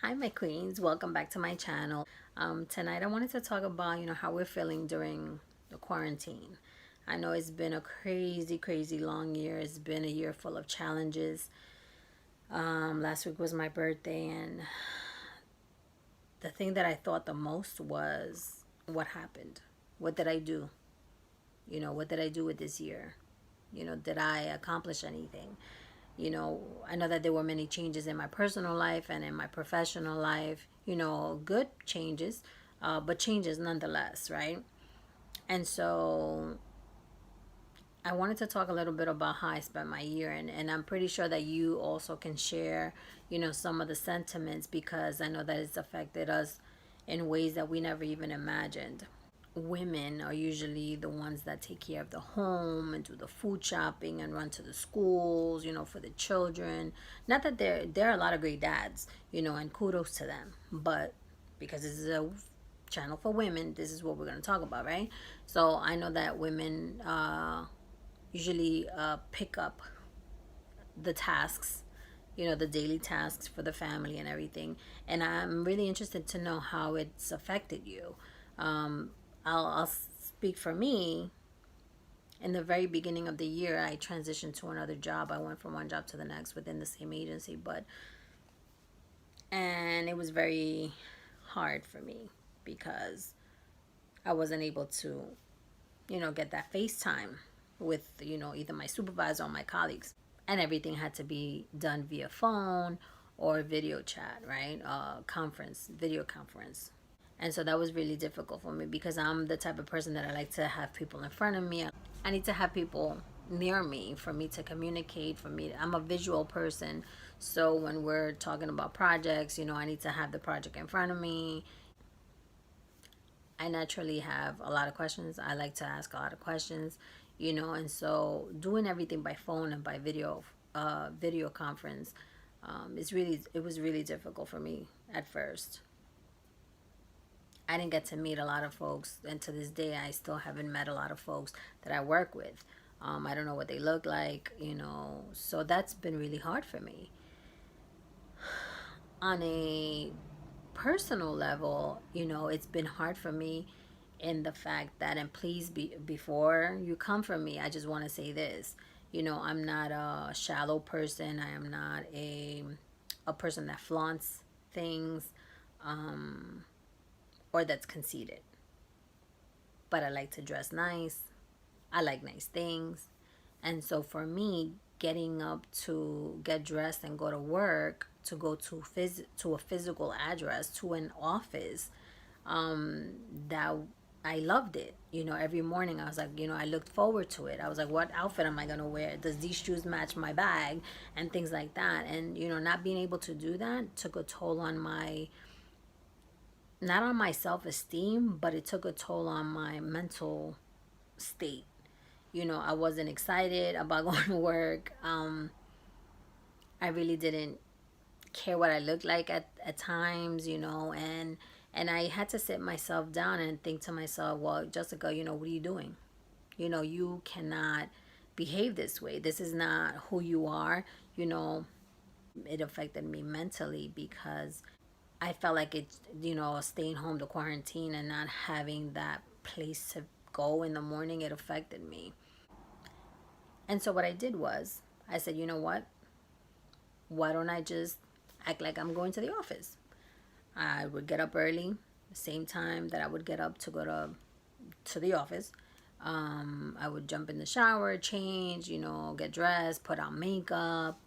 Hi, my queens. Welcome back to my channel. Tonight I wanted to talk about, how we're feeling during the quarantine. I know it's been a crazy, crazy long year. It's been a year full of challenges. Last week was my birthday, and the thing that I thought the most was what happened. What did I do? What did I do with this year? Did I accomplish anything? I know that there were many changes in my personal life and in my professional life, good changes, but changes nonetheless, right? And so I wanted to talk a little bit about how I spent my year, and I'm pretty sure that you also can share, some of the sentiments because I know that it's affected us in ways that we never even imagined. Women are usually the ones that take care of the home and do the food shopping and run to the schools, for the children. Not that there are a lot of great dads, and kudos to them. But because this is a channel for women, this is what we're going to talk about, right? So I know that women usually pick up the tasks, the daily tasks for the family and everything. And I'm really interested to know how it's affected you. Um, I'll speak for me. In the very beginning of the year, I transitioned to another job. I went from one job to the next within the same agency, and it was very hard for me because I wasn't able to, get that FaceTime with, either my supervisor or my colleagues. And everything had to be done via phone or video chat, right? Video conference. And so that was really difficult for me because I'm the type of person that I like to have people in front of me. I need to have people near me for me to communicate. I'm a visual person. So when we're talking about projects, I need to have the project in front of me. I naturally have a lot of questions. I like to ask a lot of questions, and so doing everything by phone and by video conference, it was really difficult for me at first. I didn't get to meet a lot of folks, and to this day, I still haven't met a lot of folks that I work with. I don't know what they look like, so that's been really hard for me. On a personal level, it's been hard for me in the fact that, and please before you come from me, I just want to say this. I'm not a shallow person. I am not a person that flaunts things, or that's conceited. But I like to dress nice. I like nice things. And so for me, getting up to get dressed and go to work, to go to a physical address, to an office, that I loved it. Every morning I was like, I looked forward to it. I was like, what outfit am I going to wear? Does these shoes match my bag? And things like that. And, not being able to do that took a toll on not on my self-esteem, but it took a toll on my mental state. I wasn't excited about going to work. I really didn't care what I looked like at times, and I had to sit myself down and think to myself, well, Jessica, what are you doing? You cannot behave this way. This is not who you are. It affected me mentally because I felt like it's, staying home to quarantine and not having that place to go in the morning, it affected me. And so what I did was, I said, you know what? Why don't I just act like I'm going to the office? I would get up early, same time that I would get up to go to the office. I would jump in the shower, change, get dressed, put on makeup.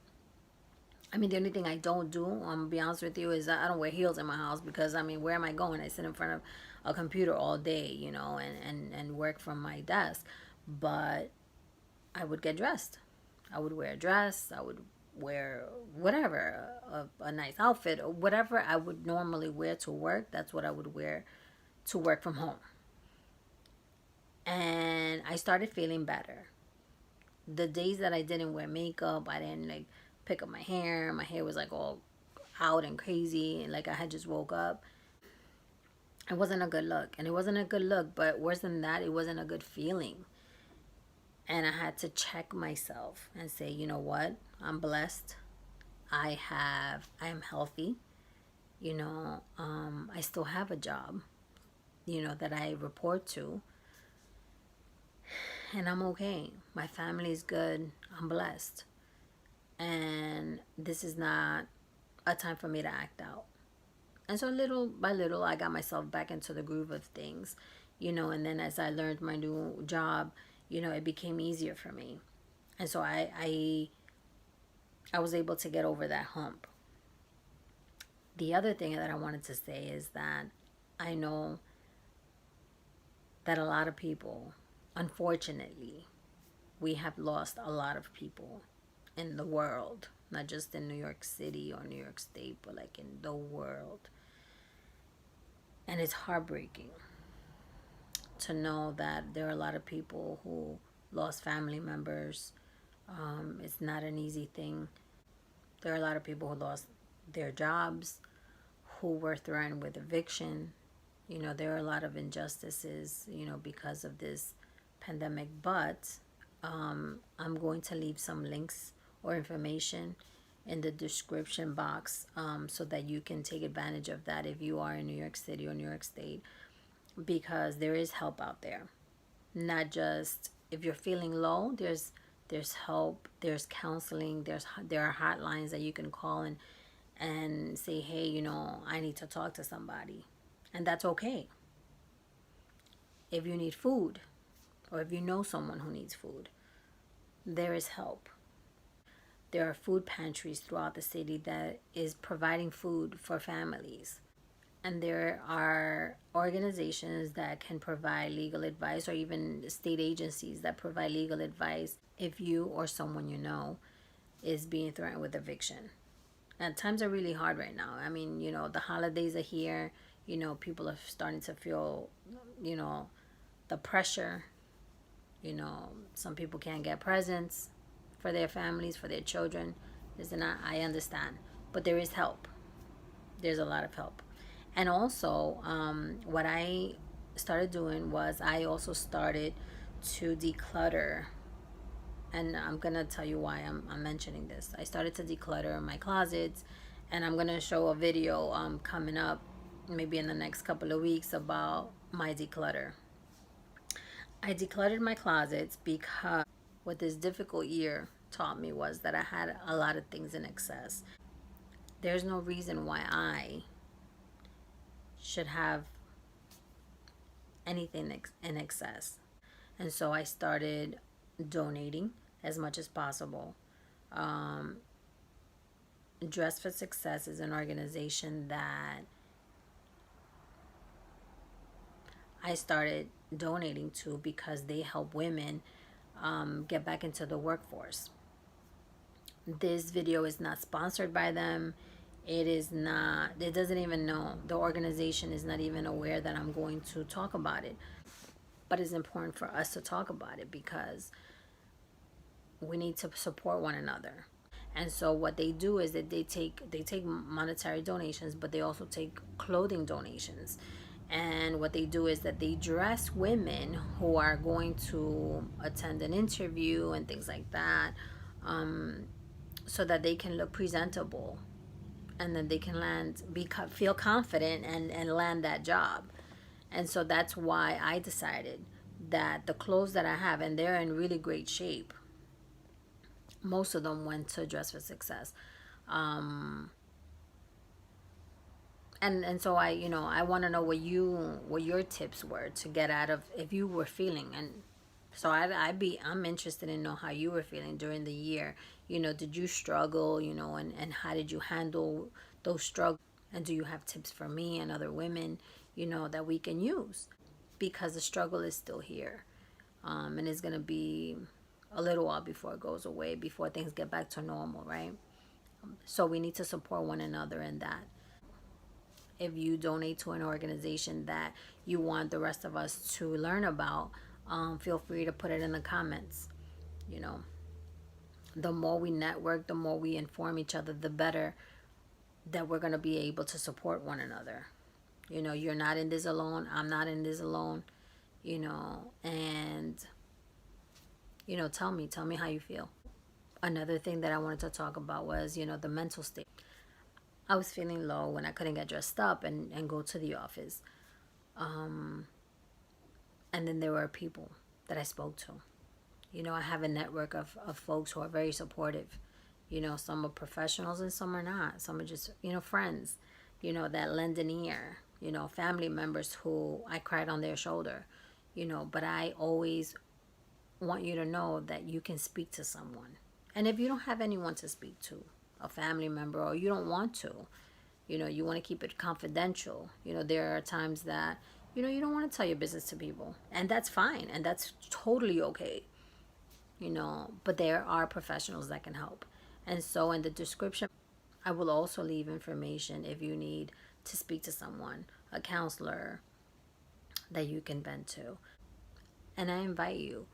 I mean, the only thing I don't do, I'm gonna be honest with you, is I don't wear heels in my house because, I mean, where am I going? I sit in front of a computer all day, and work from my desk. But I would get dressed. I would wear a dress. I would wear whatever, a nice outfit, or whatever I would normally wear to work. That's what I would wear to work from home. And I started feeling better. The days that I didn't wear makeup, I didn't like pick up my hair. My hair was like all out and crazy, and like I had just woke up. It wasn't a good look, and it wasn't a good look. But worse than that, it wasn't a good feeling. And I had to check myself and say, you know what? I'm blessed. I am healthy. I still have a job, that I report to, and I'm okay. My family's good. I'm blessed. And this is not a time for me to act out. And so little by little, I got myself back into the groove of things, and then as I learned my new job, it became easier for me. And so I was able to get over that hump. The other thing that I wanted to say is that I know that a lot of people, unfortunately, we have lost a lot of people in the world, not just in New York City or New York State, but like in the world. And it's heartbreaking to know that there are a lot of people who lost family members. It's not an easy thing. There are a lot of people who lost their jobs, who were threatened with eviction. There are a lot of injustices, because of this pandemic. But I'm going to leave some links or information in the description box, so that you can take advantage of that if you are in New York City or New York State, because there is help out there. Not just if you're feeling low, there's help, there's counseling, there are hotlines that you can call and say, hey, I need to talk to somebody. And that's okay. If you need food, or if you know someone who needs food, there is help. There are food pantries throughout the city that is providing food for families. And there are organizations that can provide legal advice, or even state agencies that provide legal advice if you or someone you know is being threatened with eviction. And times are really hard right now. I mean, the holidays are here. People are starting to feel, you know, the pressure. Some people can't get presents for their families, for their children. Isn't that? I understand. But there is help. There's a lot of help. And also, what I started doing was I also started to declutter. And I'm going to tell you why I'm mentioning this. I started to declutter my closets, and I'm going to show a video coming up maybe in the next couple of weeks about my declutter. I decluttered my closets because what this difficult year taught me was that I had a lot of things in excess. There's no reason why I should have anything in excess. And so I started donating as much as possible. Um, Dress for Success is an organization that I started donating to because they help women get back into the workforce. This video is not sponsored by them. It is not, it doesn't even know, the organization is not even aware that I'm going to talk about it. But it's important for us to talk about it because we need to support one another. And so what they do is that they take monetary donations, but they also take clothing donations. And what they do is that they dress women who are going to attend an interview and things like that, so that they can look presentable, and then they can feel confident and land that job. And so that's why I decided that the clothes that I have, and they're in really great shape, most of them went to Dress for Success. Um, and so I want to know what your tips were to get out of if you were feeling. And so I'm interested in know how you were feeling during the year. Did you struggle, and how did you handle those struggles? And do you have tips for me and other women, that we can use? Because the struggle is still here. And it's going to be a little while before it goes away, before things get back to normal, right? So we need to support one another in that. If you donate to an organization that you want the rest of us to learn about, feel free to put it in the comments. You know, the more we network, the more we inform each other, the better that we're going to be able to support one another. You're not in this alone. I'm not in this alone. And tell me how you feel. Another thing that I wanted to talk about was, the mental state. I was feeling low when I couldn't get dressed up and go to the office. And then there were people that I spoke to. I have a network of folks who are very supportive. Some are professionals and some are not. Some are just, friends, that lend an ear, family members who I cried on their shoulder, but I always want you to know that you can speak to someone. And if you don't have anyone to speak to, a family member, or you don't want to, you want to keep it confidential. There are times that, you don't want to tell your business to people. And that's fine. And that's totally okay. But there are professionals that can help. And so in the description, I will also leave information if you need to speak to someone, a counselor that you can vent to. And I invite you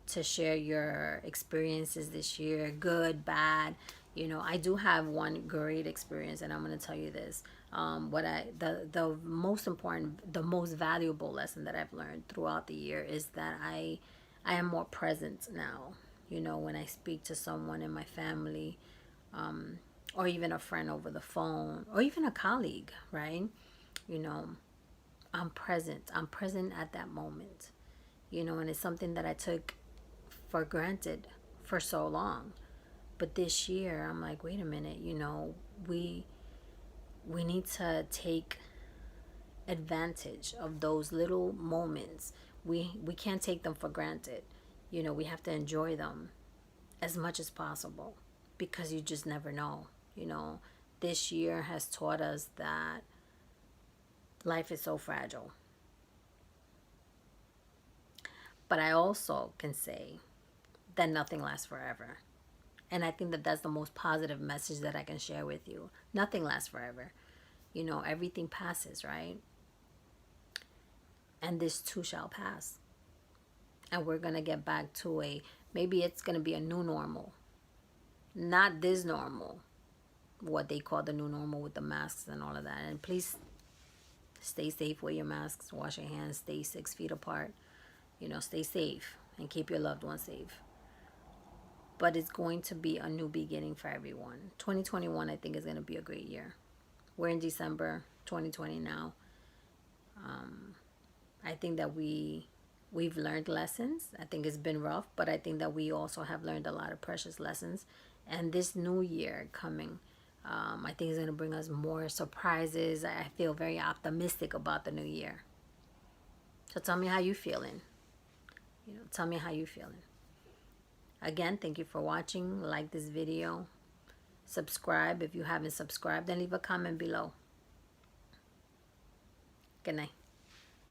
to share your experiences this year, good, bad. I do have one great experience, and I'm going to tell you this. The most important, the most valuable lesson that I've learned throughout the year is that I am more present now. When I speak to someone in my family, or even a friend over the phone, or even a colleague, right? You know, I'm present. I'm present at that moment. And it's something that I took for granted for so long. But this year, I'm like, wait a minute, we need to take advantage of those little moments. We can't take them for granted. We have to enjoy them as much as possible, because you just never know. This year has taught us that life is so fragile. But I also can say that nothing lasts forever. And I think that that's the most positive message that I can share with you. Nothing lasts forever. Everything passes, right? And this too shall pass. And we're going to get back to maybe it's going to be a new normal. Not this normal, what they call the new normal with the masks and all of that. And please stay safe, wear your masks, wash your hands, stay 6 feet apart. Stay safe and keep your loved ones safe. But it's going to be a new beginning for everyone. 2021, I think, is going to be a great year. We're in December 2020 now. I think that we've learned lessons. I think it's been rough, but I think that we also have learned a lot of precious lessons. And this new year coming, I think is going to bring us more surprises. I feel very optimistic about the new year. So tell me how you feeling. Tell me how you feeling. Again, thank you for watching. Like this video. Subscribe if you haven't subscribed, and leave a comment below. Good night.